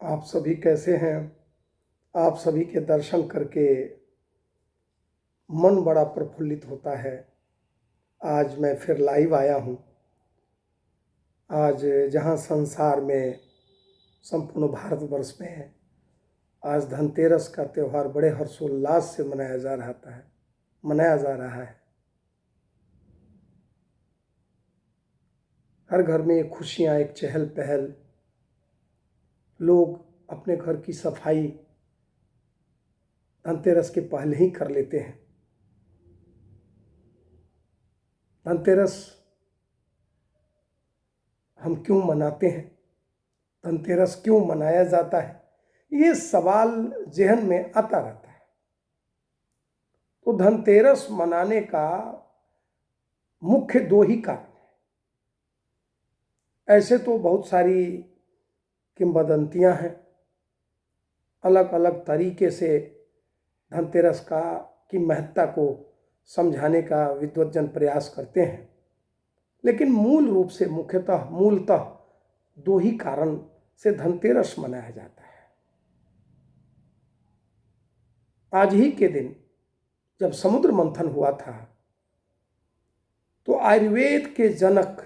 आप सभी कैसे हैं। आप सभी के दर्शन करके मन बड़ा प्रफुल्लित होता है। आज मैं फिर लाइव आया हूँ। आज जहाँ संसार में संपूर्ण भारतवर्ष में है, आज धनतेरस का त्यौहार बड़े हर्षोल्लास से मनाया जा रहा है। हर घर में एक खुशियाँ, एक चहल पहल। लोग अपने घर की सफाई धनतेरस के पहले ही कर लेते हैं। धनतेरस हम क्यों मनाते हैं, धनतेरस क्यों मनाया जाता है, ये सवाल ज़हन में आता रहता है। तो धनतेरस मनाने का मुख्य दो ही कारण हैं। ऐसे तो बहुत सारी किंवदंतियां हैं, अलग अलग तरीके से धनतेरस की महत्ता को समझाने का विद्वज्जन प्रयास करते हैं, लेकिन मूल रूप से मूलतः दो ही कारण से धनतेरस मनाया जाता है। आज ही के दिन जब समुद्र मंथन हुआ था तो आयुर्वेद के जनक,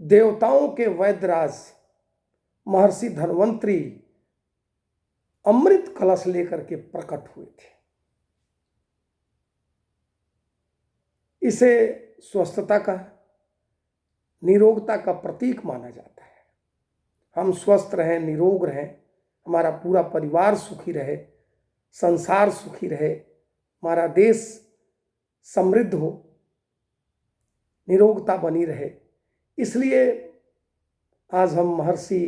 देवताओं के वैद्यराज महर्षि धन्वंतरी अमृत कलश लेकर के प्रकट हुए थे। इसे स्वस्थता का, निरोगता का प्रतीक माना जाता है। हम स्वस्थ रहें, निरोग रहें, हमारा पूरा परिवार सुखी रहे, संसार सुखी रहे, हमारा देश समृद्ध हो, निरोगता बनी रहे, इसलिए आज हम महर्षि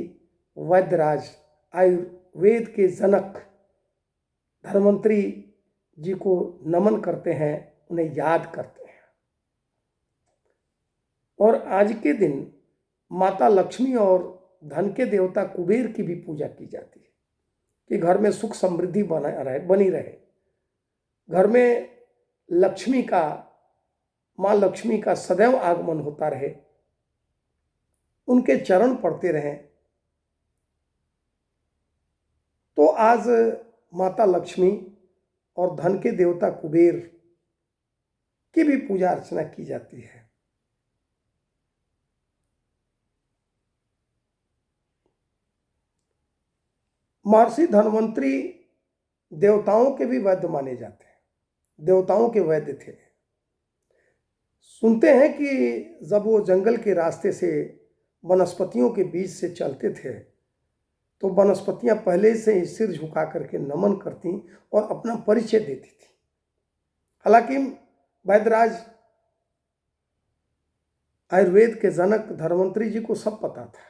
वैद्यराज, आयुर्वेद के जनक धन्वंतरी जी को नमन करते हैं, उन्हें याद करते हैं। और आज के दिन माता लक्ष्मी और धन के देवता कुबेर की भी पूजा की जाती है कि घर में सुख समृद्धि बनी रहे, घर में माँ लक्ष्मी का सदैव आगमन होता रहे, उनके चरण पड़ते रहें। तो आज माता लक्ष्मी और धन के देवता कुबेर की भी पूजा अर्चना की जाती है। महर्षि धन्वंतरी देवताओं के भी वैद्य माने जाते हैं, देवताओं के वैद्य थे। सुनते हैं कि जब वो जंगल के रास्ते से वनस्पतियों के बीच से चलते थे तो वनस्पतियां पहले से ही सिर झुका करके नमन करती और अपना परिचय देती थी। हालांकि वैद्यराज, आयुर्वेद के जनक धन्वंतरी जी को सब पता था,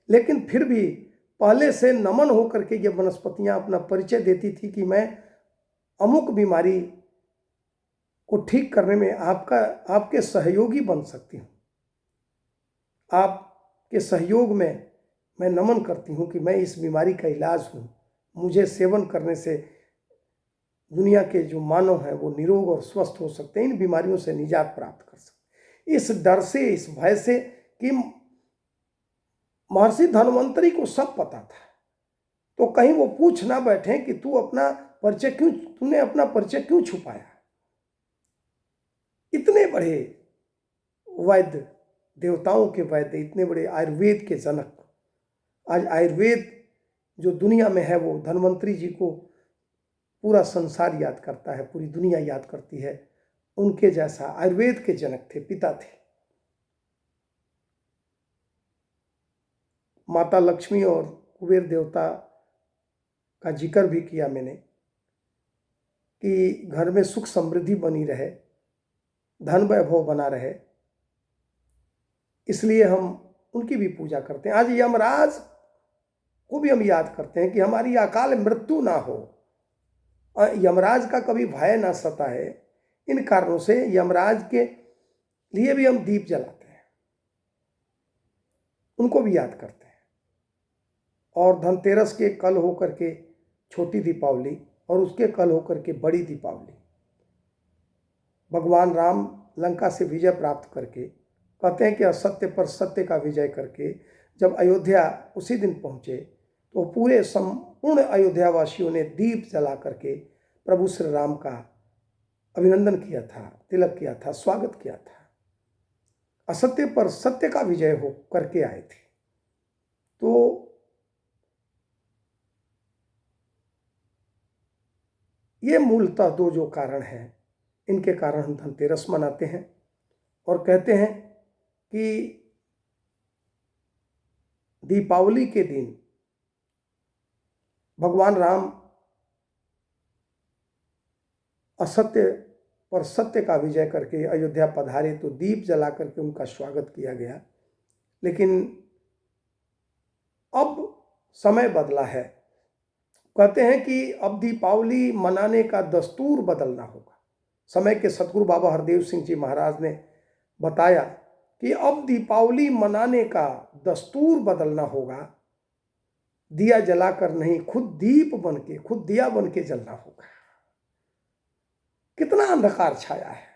लेकिन फिर भी पहले से नमन होकर के ये वनस्पतियां अपना परिचय देती थी कि मैं अमुक बीमारी को ठीक करने में आपके सहयोगी बन सकती हूँ। आपके सहयोग में मैं नमन करती हूँ कि मैं इस बीमारी का इलाज हूँ। मुझे सेवन करने से दुनिया के जो मानव हैं वो निरोग और स्वस्थ हो सकते हैं, इन बीमारियों से निजात प्राप्त कर सकते। इस डर से, इस भय से कि महर्षि धन्वंतरी को सब पता था, तो कहीं वो पूछ ना बैठे कि तूने अपना परिचय क्यों छुपाया। इतने बड़े वैद्य, देवताओं के वैद्य, इतने बड़े आयुर्वेद के जनक, आज आयुर्वेद जो दुनिया में है वो धन्वंतरी जी को पूरा संसार याद करता है, पूरी दुनिया याद करती है। उनके जैसा आयुर्वेद के जनक थे, पिता थे। माता लक्ष्मी और कुबेर देवता का जिक्र भी किया मैंने कि घर में सुख समृद्धि बनी रहे, धन वैभव बना रहे, इसलिए हम उनकी भी पूजा करते हैं। आज यमराज को भी हम याद करते हैं कि हमारी अकाल मृत्यु ना हो, यमराज का कभी भय ना सताए। इन कारणों से यमराज के लिए भी हम दीप जलाते हैं, उनको भी याद करते हैं। और धनतेरस के कल होकर के छोटी दीपावली और उसके कल होकर के बड़ी दीपावली, भगवान राम लंका से विजय प्राप्त करके, कहते हैं कि असत्य पर सत्य का विजय करके जब अयोध्या उसी दिन पहुँचे तो पूरे संपूर्ण अयोध्या वासियों ने दीप जला करके प्रभु श्री राम का अभिनंदन किया था, तिलक किया था, स्वागत किया था। असत्य पर सत्य का विजय हो करके आए थे। तो ये मूलतः दो जो कारण हैं, इनके कारण हम धनतेरस मनाते हैं और कहते हैं कि दीपावली के दिन भगवान राम असत्य पर सत्य का विजय करके अयोध्या पधारे तो दीप जला करके उनका स्वागत किया गया। लेकिन अब समय बदला है। कहते हैं कि अब दीपावली मनाने का दस्तूर बदलना होगा। समय के सतगुरु बाबा हरदेव सिंह जी महाराज ने बताया कि अब दीपावली मनाने का दस्तूर बदलना होगा। दिया जलाकर नहीं, खुद दीप बन के, खुद दिया बन के जलना होगा। कितना अंधकार छाया है,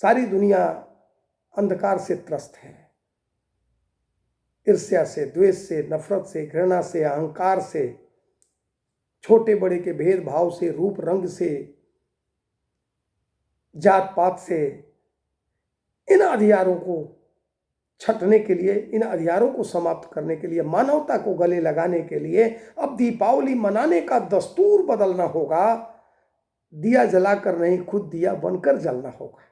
सारी दुनिया अंधकार से त्रस्त है। ईर्ष्या से, द्वेष से, नफरत से, घृणा से, अहंकार से, छोटे बड़े के भेदभाव से, रूप रंग से, जात पात से, इन अधिकारों को छटने के लिए, इन अधिकारों को समाप्त करने के लिए, मानवता को गले लगाने के लिए अब दीपावली मनाने का दस्तूर बदलना होगा। दिया जलाकर नहीं, खुद दिया बनकर जलना होगा।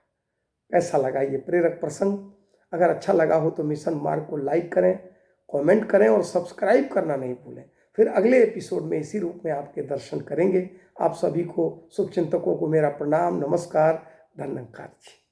कैसा लगा ये प्रेरक प्रसंग? अगर अच्छा लगा हो तो मिशन मार्ग को लाइक करें, कमेंट करें और सब्सक्राइब करना नहीं भूलें। फिर अगले एपिसोड में इसी रूप में आपके दर्शन करेंगे। आप सभी को, शुभचिंतकों को मेरा प्रणाम, नमस्कार, धन्यवाद जी।